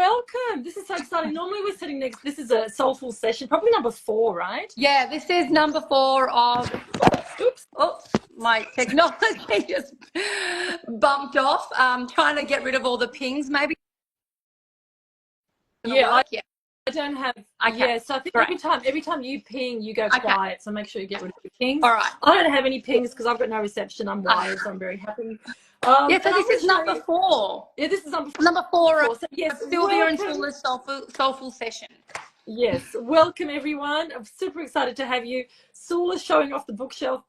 welcome. This is so exciting. Normally we're sitting next, this is a soulful session, probably number 4, right? Yeah, this is number 4 of, oops, my technology just bumped off. Trying to get rid of all the pings, maybe. Yeah, I don't have, okay. Yeah, so I think every time you ping, you go quiet, so make sure you get rid of your pings. All right. I don't have any pings because I've got no reception. I'm wired, so I'm very happy. Yeah, so this is number 4. Yeah, this is number 4. Number 4 of So, yes, Sylvia and Sula's soulful session. Yes, welcome everyone. I'm super excited to have you. Sula's showing off the bookshelf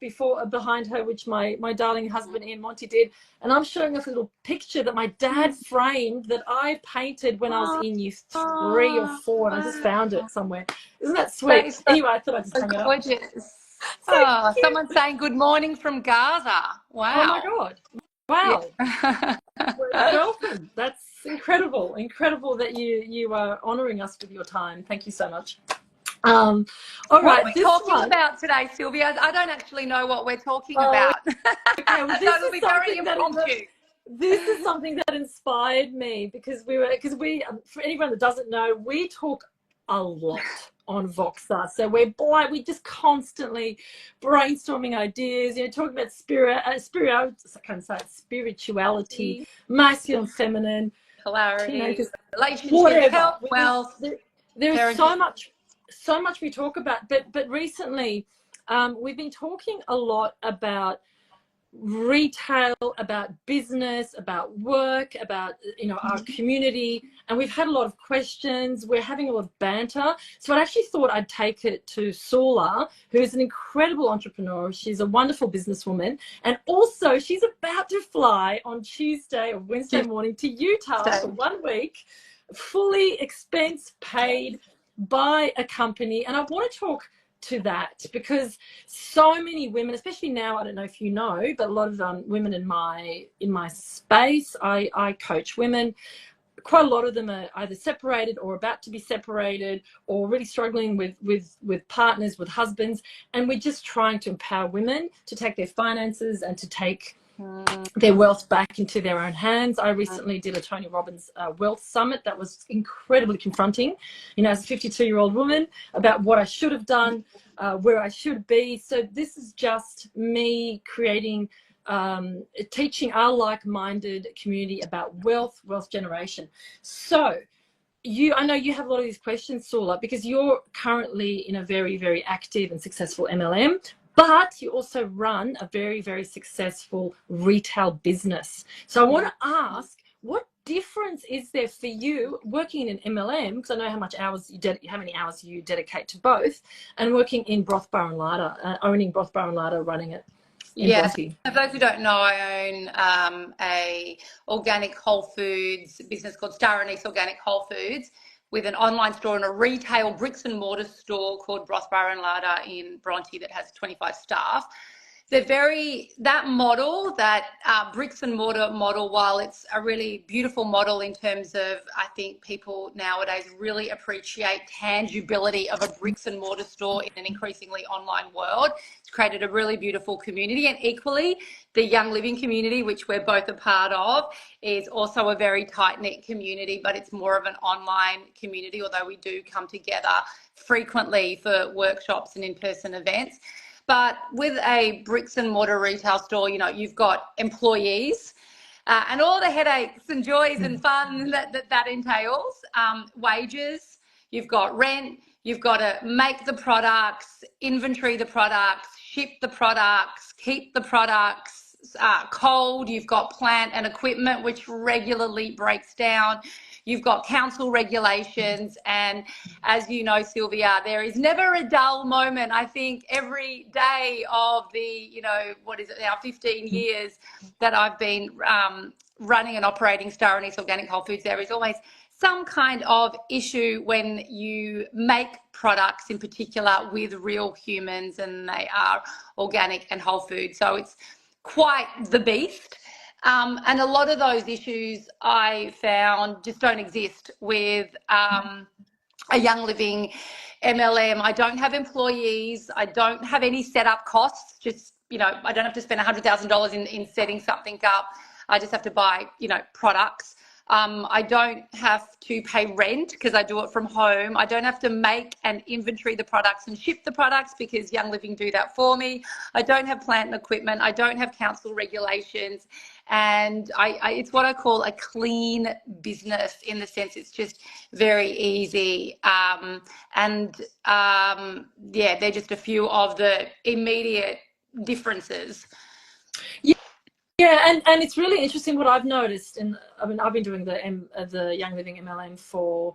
behind her, which my darling husband Ian Monty did, and I'm showing off a little picture that my dad framed that I painted when I was in year 3 or 4, and I just found it somewhere. Isn't that sweet? Anyway, I thought I'd just hang it up. Gorgeous. So someone's saying good morning from Gaza. Wow. Oh my God. Wow. Yeah. Welcome. That's incredible that you are honouring us with your time. Thank you so much. All right, what are we talking about today, Sylvia? I don't actually know what we're talking about. Okay, well, this so it'll be very impromptu. This is something that inspired me because we for anyone that doesn't know, we talk a lot on Voxer. So we just constantly brainstorming ideas, talking about spirituality, masculine, feminine, polarity, relationships, health, wealth. There is so much we talk about, but recently we've been talking a lot about retail, about business, about work, about our community, and we've had a lot of questions. We're having a lot of banter, so I actually thought I'd take it to Sula, who's an incredible entrepreneur. She's a wonderful businesswoman, and also she's about to fly on Tuesday or Wednesday morning to Utah for 1 week, fully expense paid by a company. And I want to talk to that because so many women, especially now, I don't know if you know, but a lot of women in my space, I coach women. Quite a lot of them are either separated or about to be separated, or really struggling with partners, with husbands, and we're just trying to empower women to take their finances and to take their wealth back into their own hands. I recently did a Tony Robbins wealth summit that was incredibly confronting, as a 52-year-old woman, about what I should have done, where I should be. So this is just me creating, teaching our like-minded community about wealth generation. So I know you have a lot of these questions, Sula, because you're currently in a very, very active and successful MLM, but you also run a very, very successful retail business. So I want to ask, what difference is there for you working in an MLM, because I know how many hours you dedicate to both, and working in Broth Bar and Larder, owning Broth Bar and Larder, running it in Brothy? For those who don't know, I own a organic whole foods business called Star Anise Organic Whole Foods, with an online store and a retail bricks and mortar store called Broth Bar and Larder in Bronte that has 25 staff. That model, that bricks and mortar model, while it's a really beautiful model in terms of, I think people nowadays really appreciate tangibility of a bricks and mortar store in an increasingly online world. It's created a really beautiful community, and equally the Young Living community, which we're both a part of, is also a very tight-knit community, but it's more of an online community, although we do come together frequently for workshops and in-person events. But with a bricks and mortar retail store, you've got employees and all the headaches and joys and fun that entails, wages, you've got rent, you've got to make the products, inventory the products, ship the products, keep the products cold, you've got plant and equipment which regularly breaks down. You've got council regulations, and as you know, Sylvia, there is never a dull moment. I think every day of the, 15 years that I've been running and operating Star Anise Organic Whole Foods, there is always some kind of issue when you make products in particular with real humans and they are organic and whole food. So it's quite the beast. And a lot of those issues I found just don't exist with a Young Living MLM. I don't have employees. I don't have any setup costs. Just, I don't have to spend $100,000 in setting something up. I just have to buy, products. I don't have to pay rent because I do it from home. I don't have to make and inventory the products and ship the products because Young Living do that for me. I don't have plant and equipment. I don't have council regulations. And it's what I call a clean business, in the sense it's just very easy. Yeah, they're just a few of the immediate differences. Yeah, and it's really interesting what I've noticed, and I mean I've been doing the Young Living MLM for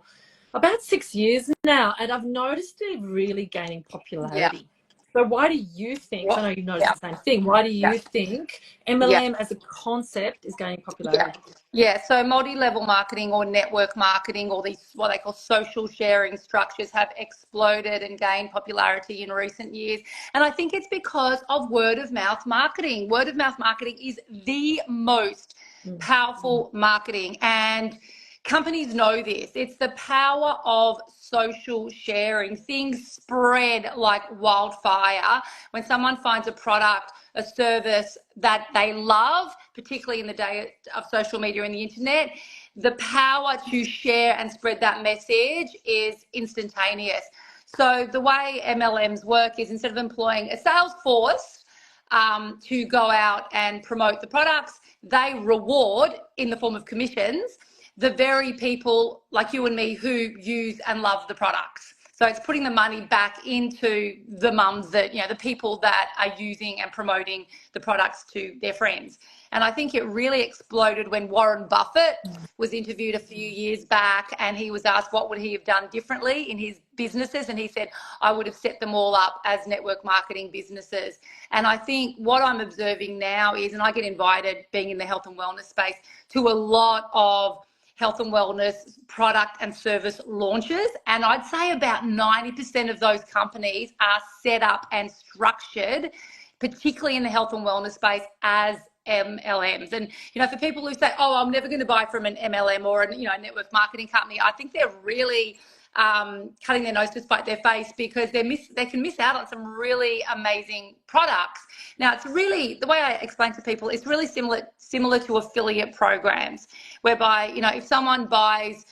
about 6 years now, and I've noticed it really gaining popularity. So why do you think, I know you've noticed the same thing, why do you think MLM as a concept is gaining popularity? Yeah, so multi-level marketing or network marketing, or these what they call social sharing structures, have exploded and gained popularity in recent years. And I think it's because of word of mouth marketing. Word of mouth marketing is the most powerful marketing, and companies know this. It's the power of social sharing. Things spread like wildfire when someone finds a product, a service that they love, particularly in the day of social media and the internet. The power to share and spread that message is instantaneous. So the way MLMs work is, instead of employing a sales force to go out and promote the products, they reward, in the form of commissions, the very people like you and me who use and love the products. So it's putting the money back into the mums that, the people that are using and promoting the products to their friends. And I think it really exploded when Warren Buffett was interviewed a few years back, and he was asked what would he have done differently in his businesses. And he said, I would have set them all up as network marketing businesses. And I think what I'm observing now is, and I get invited, being in the health and wellness space, to a lot of health and wellness product and service launches. And I'd say about 90% of those companies are set up and structured, particularly in the health and wellness space, as MLMs. And, for people who say, oh, I'm never going to buy from an MLM or a network marketing company, I think they're really cutting their nose to spite their face, because they can miss out on some really amazing products. Now, it's really, the way I explain to people, it's really similar to affiliate programs, whereby, if someone buys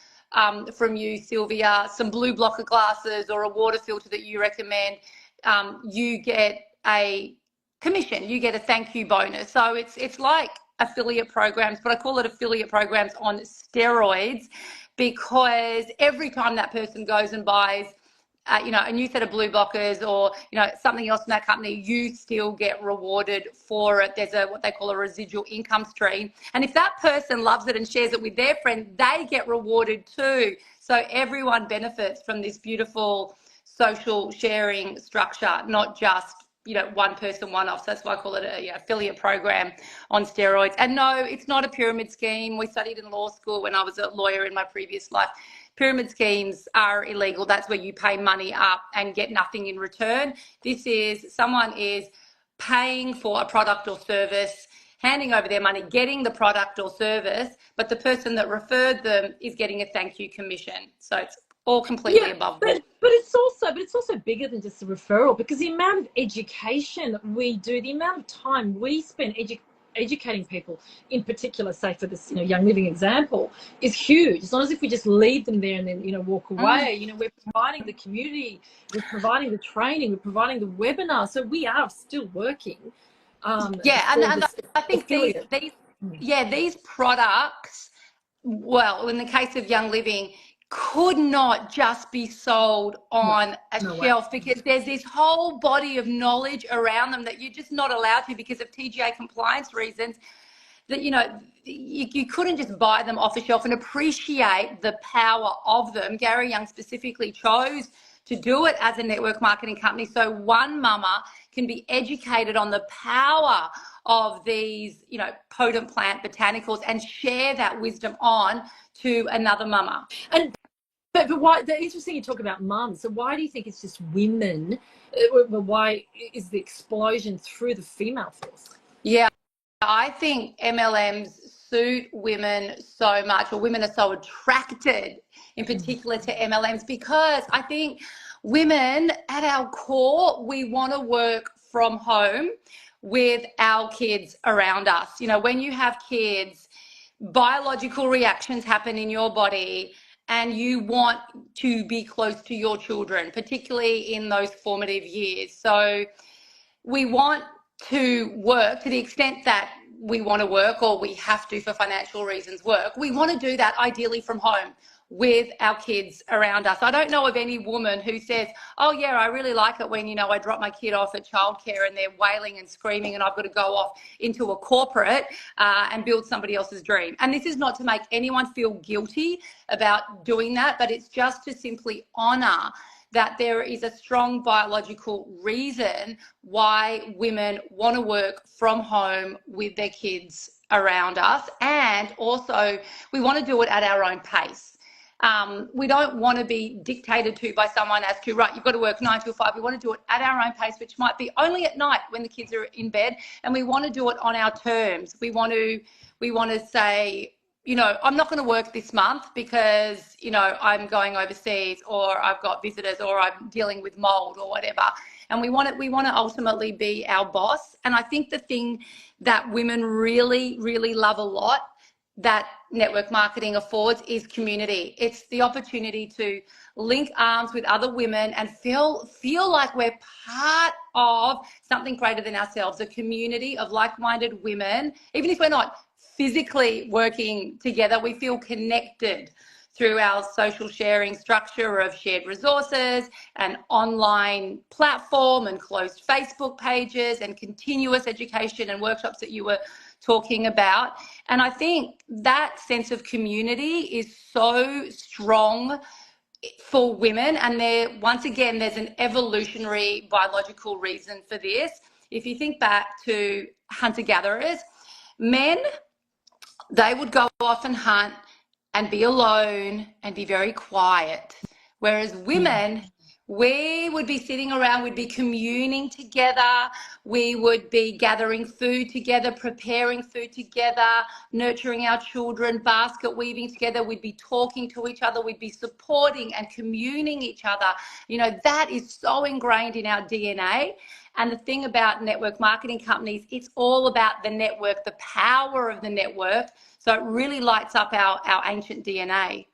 from you, Sylvia, some blue blocker glasses or a water filter that you recommend, you get a commission, you get a thank you bonus. So it's like affiliate programs, but I call it affiliate programs on steroids, because every time that person goes and buys a new set of blue blockers or something else from that company, you still get rewarded for it. There's what they call a residual income stream, and if that person loves it and shares it with their friend, they get rewarded too. So everyone benefits from this beautiful social sharing structure, not just one person, one off. So that's why I call it a affiliate program on steroids. And no, it's not a pyramid scheme. We studied in law school when I was a lawyer in my previous life. Pyramid schemes are illegal. That's where you pay money up and get nothing in return. This is, someone is paying for a product or service, handing over their money, getting the product or service, but the person that referred them is getting a thank you commission. So it's all completely above board. But it's also bigger than just a referral, because the amount of education we do, the amount of time we spend educating people, in particular, say for this Young Living example, is huge. It's not as if we just leave them there and then walk away. We're providing the community, we're providing the training, we're providing the webinar, so we are still working. And I think these products, well, in the case of Young Living, could not just be sold on a shelf, because there's this whole body of knowledge around them that you're just not allowed to, because of TGA compliance reasons, that you couldn't just buy them off the shelf and appreciate the power of them. Gary Young specifically chose to do it as a network marketing company, so one mama can be educated on the power of these potent plant botanicals and share that wisdom on to another mama. But why, the interesting you talk about mums, so why do you think it's just women? Why is the explosion through the female force? Yeah, I think MLMs suit women so much, or women are so attracted in particular to MLMs, because I think women at our core, we want to work from home with our kids around us. When you have kids, biological reactions happen in your body and you want to be close to your children, particularly in those formative years. So we want to work to the extent that we want to work, or we have to for financial reasons work. We want to do that ideally from home with our kids around us. I don't know of any woman who says, oh yeah, I really like it when, I drop my kid off at childcare and they're wailing and screaming and I've got to go off into a corporate and build somebody else's dream. And this is not to make anyone feel guilty about doing that, but it's just to simply honor that there is a strong biological reason why women want to work from home with their kids around us. And also we want to do it at our own pace. We don't want to be dictated to by someone as to, right, you've got to work 9 to 5. We want to do it at our own pace, which might be only at night when the kids are in bed, and we want to do it on our terms. We want to say, I'm not going to work this month because, I'm going overseas, or I've got visitors, or I'm dealing with mold or whatever. And we want to ultimately be our boss. And I think the thing that women really, really love a lot that network marketing affords is community. It's the opportunity to link arms with other women and feel like we're part of something greater than ourselves, a community of like-minded women. Even if we're not physically working together, we feel connected through our social sharing structure of shared resources, an online platform and closed Facebook pages and continuous education and workshops that you were talking about. And I think that sense of community is so strong for women. And once again, there's an evolutionary biological reason for this. If you think back to hunter-gatherers, men, they would go off and hunt and be alone and be very quiet. Whereas women, we would be sitting around, we'd be communing together, we would be gathering food together, preparing food together, nurturing our children, basket weaving together, we'd be talking to each other, we'd be supporting and communing each other. That is so ingrained in our DNA. And the thing about network marketing companies, it's all about the network, the power of the network. So it really lights up our ancient DNA.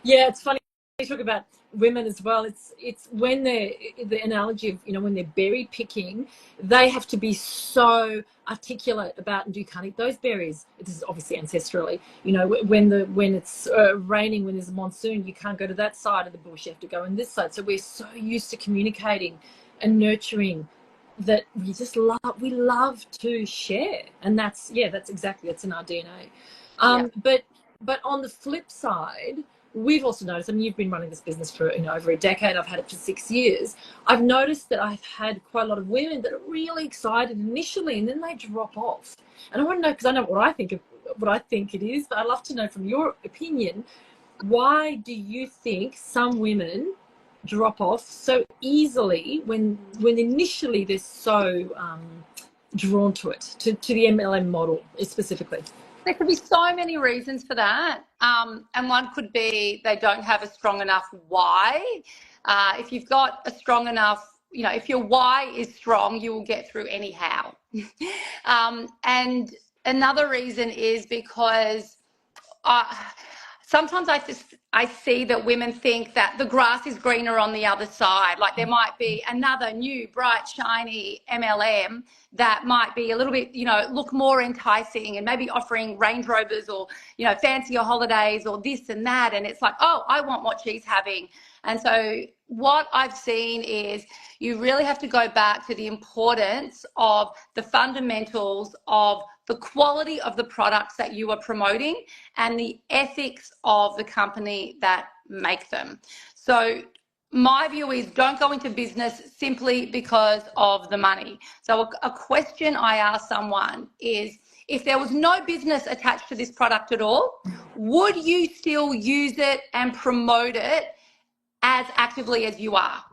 Yeah, it's funny you talk about women as well. It's when the analogy of when they're berry picking, they have to be so articulate about, and you can't eat those berries. This is obviously ancestrally. When it's raining, when there's a monsoon, you can't go to that side of the bush. You have to go on this side. So we're so used to communicating and nurturing that we love to share, and that's in our DNA. But on the flip side, we've also noticed, you've been running this business for over a decade. I've had it for 6 years. I've noticed that I've had quite a lot of women that are really excited initially, and then they drop off. And I want to know, because I know what I think it is, but I'd love to know from your opinion, why do you think some women drop off so easily when initially they're so drawn to it, to the MLM model specifically? There could be so many reasons for that. And one could be they don't have a strong enough why. If you've got a strong enough, if your why is strong, you will get through anyhow. And another reason is because sometimes I see that women think that the grass is greener on the other side. Like there might be another new, bright, shiny MLM that might be a little bit, look more enticing and maybe offering Range Rovers or, fancier holidays or this and that. And it's like, oh, I want what she's having. And so what I've seen is you really have to go back to the importance of the fundamentals of the quality of the products that you are promoting and the ethics of the company that make them. So my view is don't go into business simply because of the money. So a question I ask someone is, if there was no business attached to this product at all, would you still use it and promote it as actively as you are?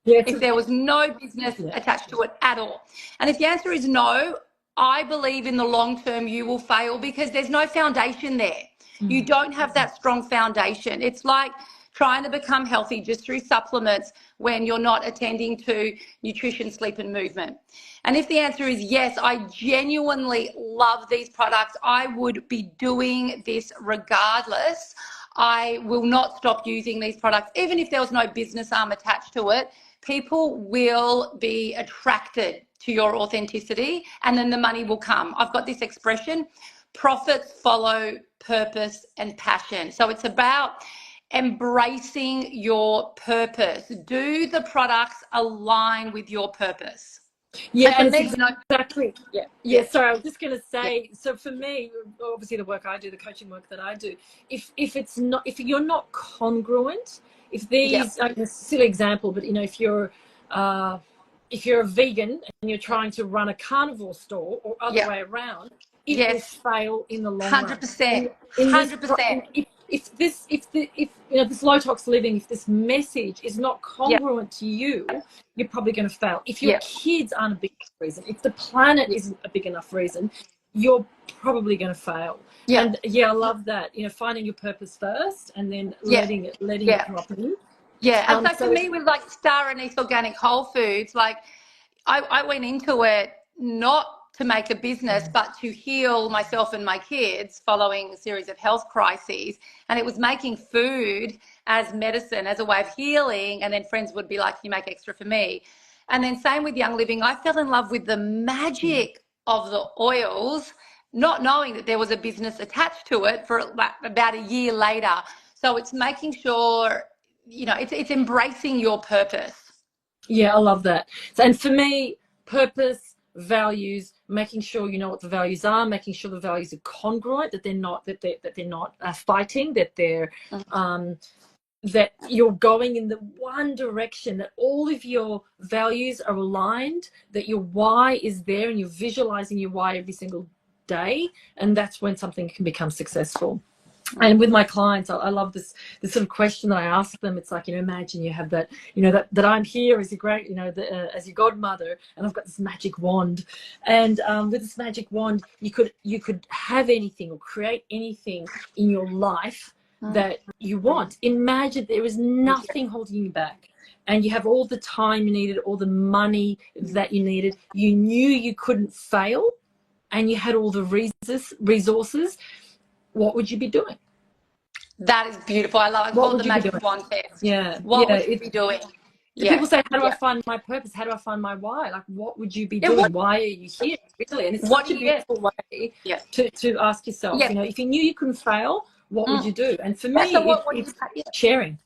Yeah, if there was no business attached to it at all. And if the answer is no, I believe in the long term you will fail because there's no foundation there. You don't have that strong foundation. It's like trying to become healthy just through supplements when you're not attending to nutrition, sleep, and movement? And if the answer is yes, I genuinely love these products, I would be doing this regardless. I will not stop using these products, even if there was no business arm attached to it. People will be attracted to your authenticity, and then the money will come. I've got this expression, profits follow purpose and passion. So it's about embracing your purpose. Do the products align with your purpose? Yeah, so and for it's me, exactly. yeah. Sorry, I was just going to Yeah. say. So for me, obviously, the work I do, the coaching work that I do, if it's not, if you're not congruent, if these, like a silly example, but if you're a vegan and you're trying to run a carnivore store or other way around, it will Yes. fail in the long run. 100%. In this, 100%. if this low tox living, if this message is not congruent to you, you're probably going to fail. If your kids aren't a big enough reason, if the planet isn't a big enough reason, you're probably going to fail. And I love that, finding your purpose first and then letting it drop in. And so for me, with like Star Anise Organic Whole Foods, like I went into it not to make a business, but to heal myself and my kids following a series of health crises. And it was making food as medicine, as a way of healing. And then friends would be like, you make extra for me. And then same with Young Living, I fell in love with the magic of the oils, not knowing that there was a business attached to it for about a year later. So it's making sure, it's embracing your purpose. Yeah, I love that. And for me, purpose, values, making sure you know what the values are, making sure the values are congruent, that they're not fighting, that they're that you're going in the one direction, that all of your values are aligned, that your why is there, and you're visualizing your why every single day, and that's when something can become successful. And with my clients, I love this sort of question that I ask them. It's like, imagine you have that, that I'm here as your great, as your godmother, and I've got this magic wand. And with this magic wand, you could have anything or create anything in your life that you want. Imagine there is nothing holding you back. And you have all the time you needed, all the money that you needed. You knew you couldn't fail, and you had all the resources. What would you be doing? That is beautiful. I love it. I call it the magic wand test. What would you be doing? People say, how do I find my purpose? How do I find my why? Like, what would you be doing? Why are you here? Really? And it's such a beautiful way to ask yourself, if you knew you couldn't fail, what would you do? And for me, it's sharing.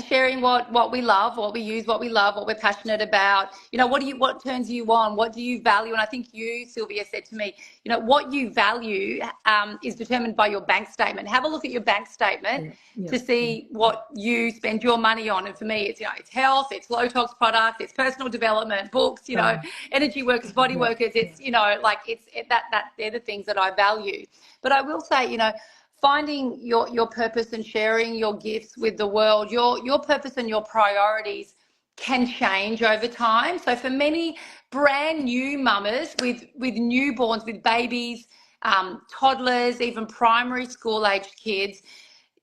Sharing what we love, what we use, what we love, what we're passionate about. What turns you on? What do you value? And I think you, Sylvia, said to me, what you value is determined by your bank statement. Have a look at your bank statement to see what you spend your money on. And for me, it's it's health, it's low tox products, it's personal development, books, energy workers, body workers. It's they're the things that I value. But I will say, finding your purpose and sharing your gifts with the world, your purpose and your priorities can change over time. So for many brand new mamas with newborns, with babies, toddlers, even primary school aged kids,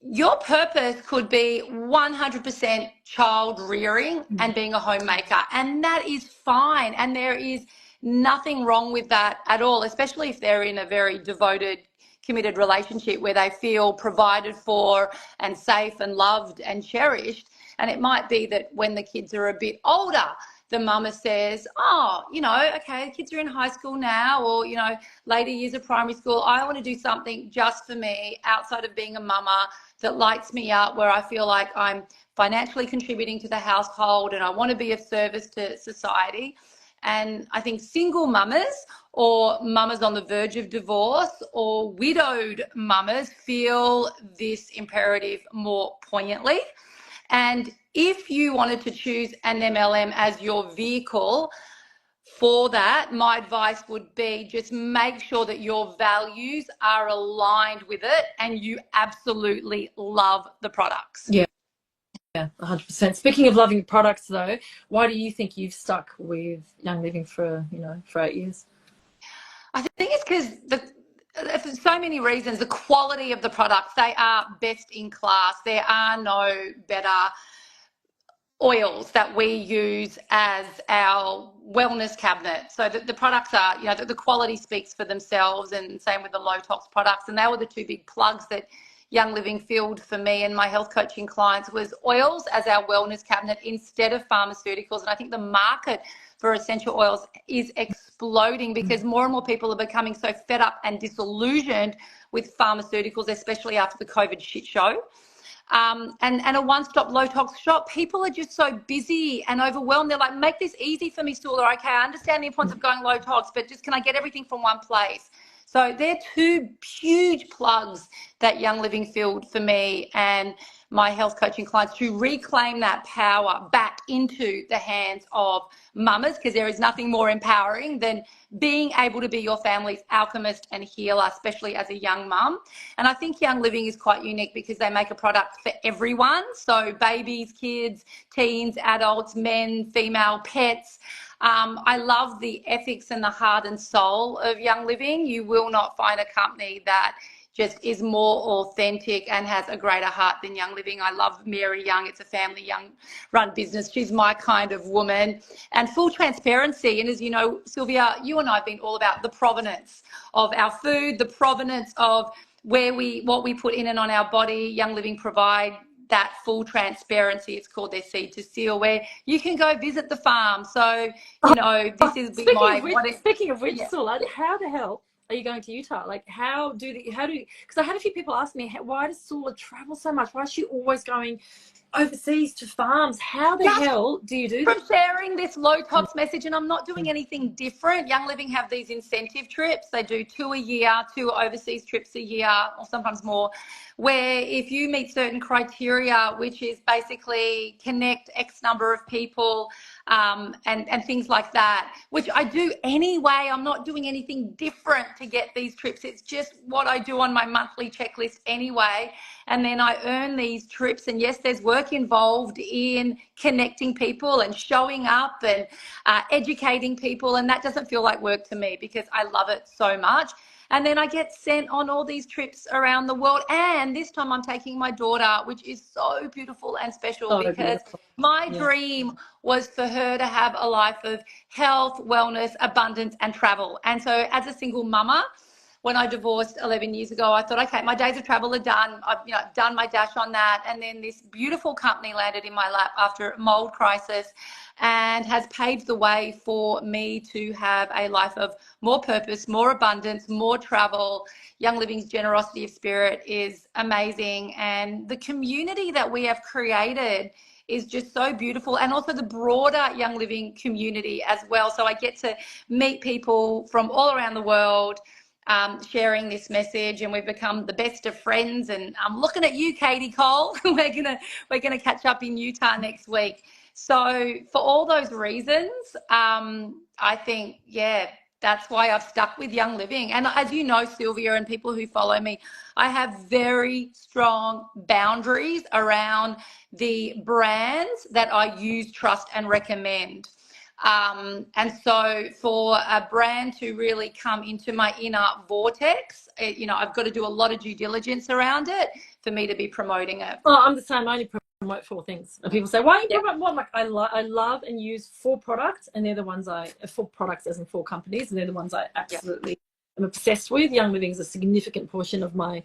your purpose could be 100% child rearing and being a homemaker. And that is fine. And there is nothing wrong with that at all, especially if they're in a very devoted, committed relationship where they feel provided for and safe and loved and cherished. And it might be that when the kids are a bit older, the mama says, okay, the kids are in high school now, or, later years of primary school. I want to do something just for me outside of being a mama that lights me up, where I feel like I'm financially contributing to the household and I want to be of service to society. And I think single mamas or mamas on the verge of divorce or widowed mamas feel this imperative more poignantly. And if you wanted to choose an MLM as your vehicle for that, my advice would be just make sure that your values are aligned with it and you absolutely love the products. Yeah, 100%. Speaking of loving products, though, why do you think you've stuck with Young Living for 8 years? I think it's because For so many reasons. The quality of the products, they are best in class. There are no better oils that we use as our wellness cabinet. So the products are, the quality speaks for themselves, and same with the low tox products. And they were the two big plugs that Young Living filled for me and my health coaching clients, was oils as our wellness cabinet instead of pharmaceuticals. And I think the market for essential oils is exploding because more and more people are becoming so fed up and disillusioned with pharmaceuticals, especially after the COVID shit show. And a one-stop low-tox shop. People are just so busy and overwhelmed. They're like, make this easy for me, Stula. Okay, I understand the importance of going low-tox, but just can I get everything from one place? So they're two huge plugs that Young Living filled for me and my health coaching clients to reclaim that power back into the hands of mamas, because there is nothing more empowering than being able to be your family's alchemist and healer, especially as a young mum. And I think Young Living is quite unique because they make a product for everyone. So babies, kids, teens, adults, men, female, pets. I love the ethics and the heart and soul of Young Living. You will not find a company that just is more authentic and has a greater heart than Young Living. I love Mary Young. It's a family young run business. She's my kind of woman. And full transparency. And as you know, Sylvia, you and I have been all about the provenance of our food, the provenance of what we put in and on our body. Young Living provide that full transparency. It's called their Seed to Seal, where you can go visit the farm. So, this is speaking of which, Sula, how the hell are you going to Utah? Like, because I had a few people ask me, why does Sula travel so much? Why is she always going overseas to farms? How the hell do you do that? From sharing this low tox message, and I'm not doing anything different. Young Living have these incentive trips. They do 2 a year, 2 overseas trips a year, or sometimes more, where if you meet certain criteria, which is basically connect X number of people, and things like that, which I do anyway. I'm not doing anything different to get these trips. It's just what I do on my monthly checklist anyway. And then I earn these trips. And yes, there's work involved in connecting people and showing up and educating people. And that doesn't feel like work to me because I love it so much. And then I get sent on all these trips around the world. And this time I'm taking my daughter, which is so beautiful and special because my dream was for her to have a life of health, wellness, abundance, and travel. And so as a single mama, when I divorced 11 years ago, I thought, okay, my days of travel are done. I've done my dash on that. And then this beautiful company landed in my lap after a mold crisis and has paved the way for me to have a life of more purpose, more abundance, more travel. Young Living's generosity of spirit is amazing. And the community that we have created is just so beautiful, and also the broader Young Living community as well. So I get to meet people from all around the world, sharing this message, and we've become the best of friends. And I'm looking at you, Katie Cole. we're gonna catch up in Utah next week. So for all those reasons, I think, that's why I've stuck with Young Living. And as you know, Sylvia, and people who follow me, I have very strong boundaries around the brands that I use, trust, and recommend. And so for a brand to really come into my inner vortex, I've got to do a lot of due diligence around it for me to be promoting it. Well, I'm the same. I only promote 4 things. And people say, why do you promote more? I'm like, I love and use 4 products, and they're the ones 4 products as in 4 companies, and they're the ones I absolutely am obsessed with. Young Living is a significant portion of my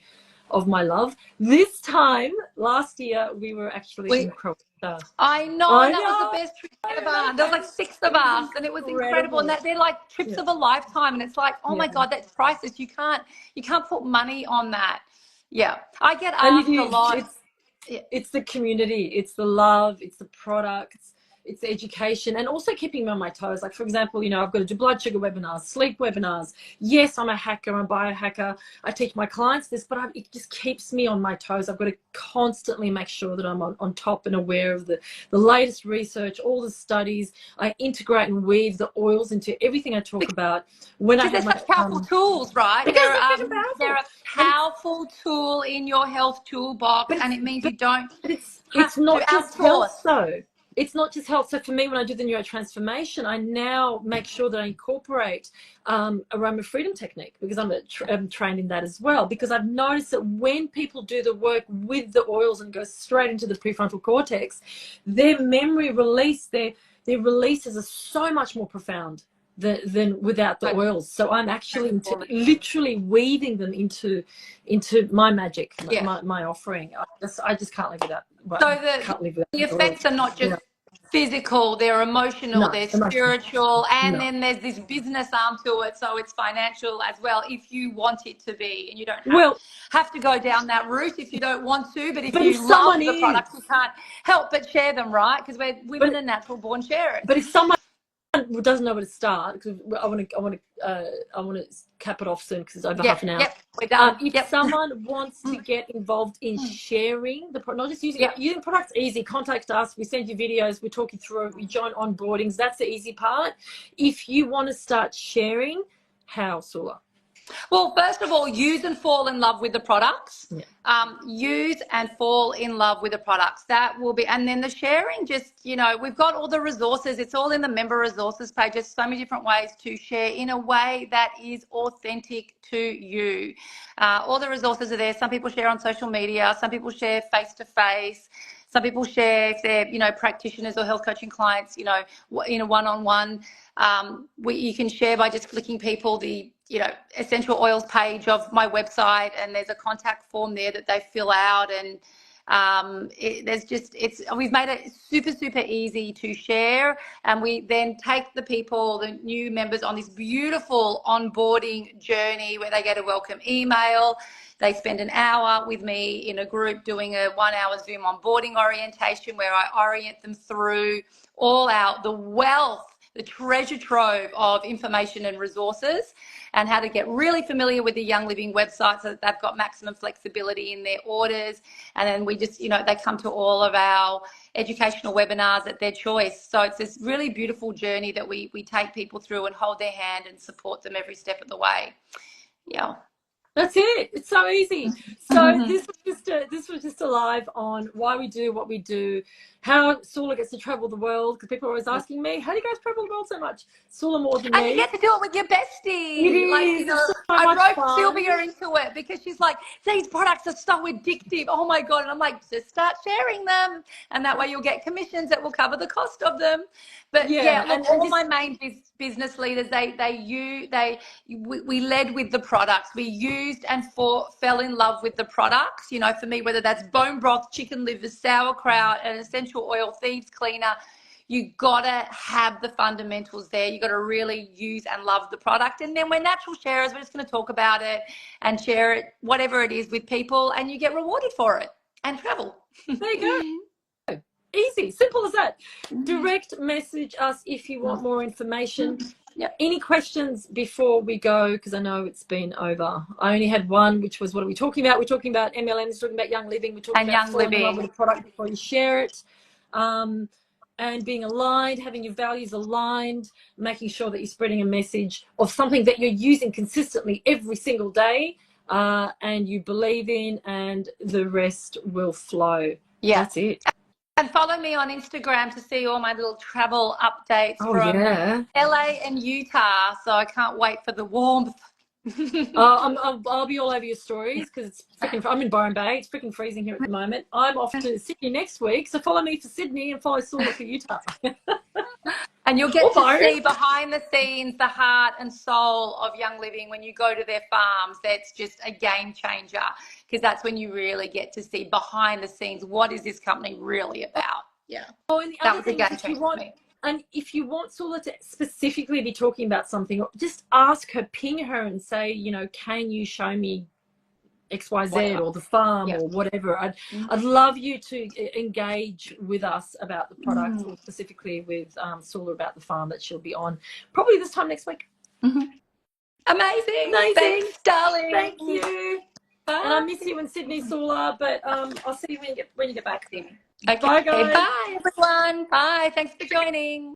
love. This time last year we were actually in Croatia. I know that was the best trip ever. There was like 6 of us, and it was incredible. And they're like trips of a lifetime, and it's like, oh my God, that's priceless. You can't put money on that. I get asked a lot. It's the community, it's the love, it's the products, it's the education, and also keeping me on my toes. Like, for example, I've got to do blood sugar webinars, sleep webinars. Yes, I'm a hacker, I'm a biohacker. I teach my clients this, but it just keeps me on my toes. I've got to constantly make sure that I'm on top and aware of the latest research, all the studies. I integrate and weave the oils into everything I talk about. They're such powerful tools, right? They're a powerful tool in your health toolbox, and it means you don't. It's not just health, though. it's not just health. So for me, when I do the neurotransformation, I now make sure that I incorporate aroma freedom technique, because I'm trained in that as well. Because I've noticed that when people do the work with the oils and go straight into the prefrontal cortex, their memory release, their releases are so much more profound than without the oils. So I'm actually literally weaving them into my magic, my offering. I just can't live without. Well, So the effects are not just physical, they're emotional, they're spiritual, and then there's this business arm to it, so it's financial as well if you want it to be, and you don't have to go down that route if you don't want to, but if you love the products, you can't help but share them, right? Because we're women and natural born sharers. But if someone doesn't know where to start, because I want to cap it off soon because it's over half an hour. We're done. If someone wants to get involved in sharing the product, not just using using products, easy. Contact us. We send you videos. We talk you through it. We join onboardings. That's the easy part. If you want to start sharing, how, Sula? Well, first of all, use and fall in love with the products. Use and fall in love with the products. That will be, and then the sharing, just, you know, we've got all the resources. It's all in the member resources page. There's so many different ways to share in a way that is authentic to you. All the resources are there. Some people share on social media. Some people share face-to-face. Some people share if they're, you know, practitioners or health coaching clients, you know, in a one-on-one. You can share by just clicking people the, you know, essential oils page of my website, and there's a contact form there that they fill out, and we've made it super, super easy to share, and we then take the people, the new members, on this beautiful onboarding journey where they get a welcome email. They spend an hour with me in a group doing a 1 hour Zoom onboarding orientation where I orient them through the wealth, the treasure trove of information and resources, and how to get really familiar with the Young Living website so that they've got maximum flexibility in their orders. And then we just, you know, they come to all of our educational webinars at their choice. So it's this really beautiful journey that we take people through and hold their hand and support them every step of the way. Yeah. That's it. It's so easy. So this was just a live on why we do what we do, how Sula gets to travel the world, because people are always asking me, how do you guys travel the world so much? Sula more than me. And you get to do it with your bestie. Like, you know, I roped Sylvia into it because she's like, these products are so addictive. Oh my God. And I'm like, just start sharing them. And that way you'll get commissions that will cover the cost of them. But look, all my main business leaders, we led with the products. We used and fell in love with the products. You know, for me, whether that's bone broth, chicken liver, sauerkraut, an essential oil thieves cleaner, you gotta have the fundamentals there. You gotta really use and love the product. And then we're natural sharers. We're just gonna talk about it and share it, whatever it is, with people, and you get rewarded for it and travel. There you go. Easy, simple as that. Direct message us if you want more information. Any questions before we go? Because I know it's been over. I only had one, which was, what are we talking about? We're talking about MLMs, talking about Young Living. We're talking about falling in love with a product before you share it. And being aligned, having your values aligned, making sure that you're spreading a message of something that you're using consistently every single day, and you believe in, and the rest will flow. That's it. And follow me on Instagram to see all my little travel updates from LA and Utah. So I can't wait for the warmth. I'll be all over your stories because it's freaking. I'm in Byron Bay. It's freaking freezing here at the moment. I'm off to Sydney next week, so follow me for Sydney and follow Sula for Utah. And you'll get to see behind the scenes, the heart and soul of Young Living when you go to their farms. That's just a game changer, because that's when you really get to see behind the scenes, what is this company really about? Yeah. Oh, and the other thing is, if you want Sula to specifically be talking about something, just ask her, ping her and say, you know, can you show me XYZ or the farm or whatever. I'd love you to engage with us about the product, or specifically with Sula about the farm that she'll be on probably this time next week. Amazing. Thanks, darling. Thank you. Bye. And I miss you in Sydney, Sula, but I'll see you when you get back. Okay. Bye, guys. Bye, everyone. Bye. Thanks for joining.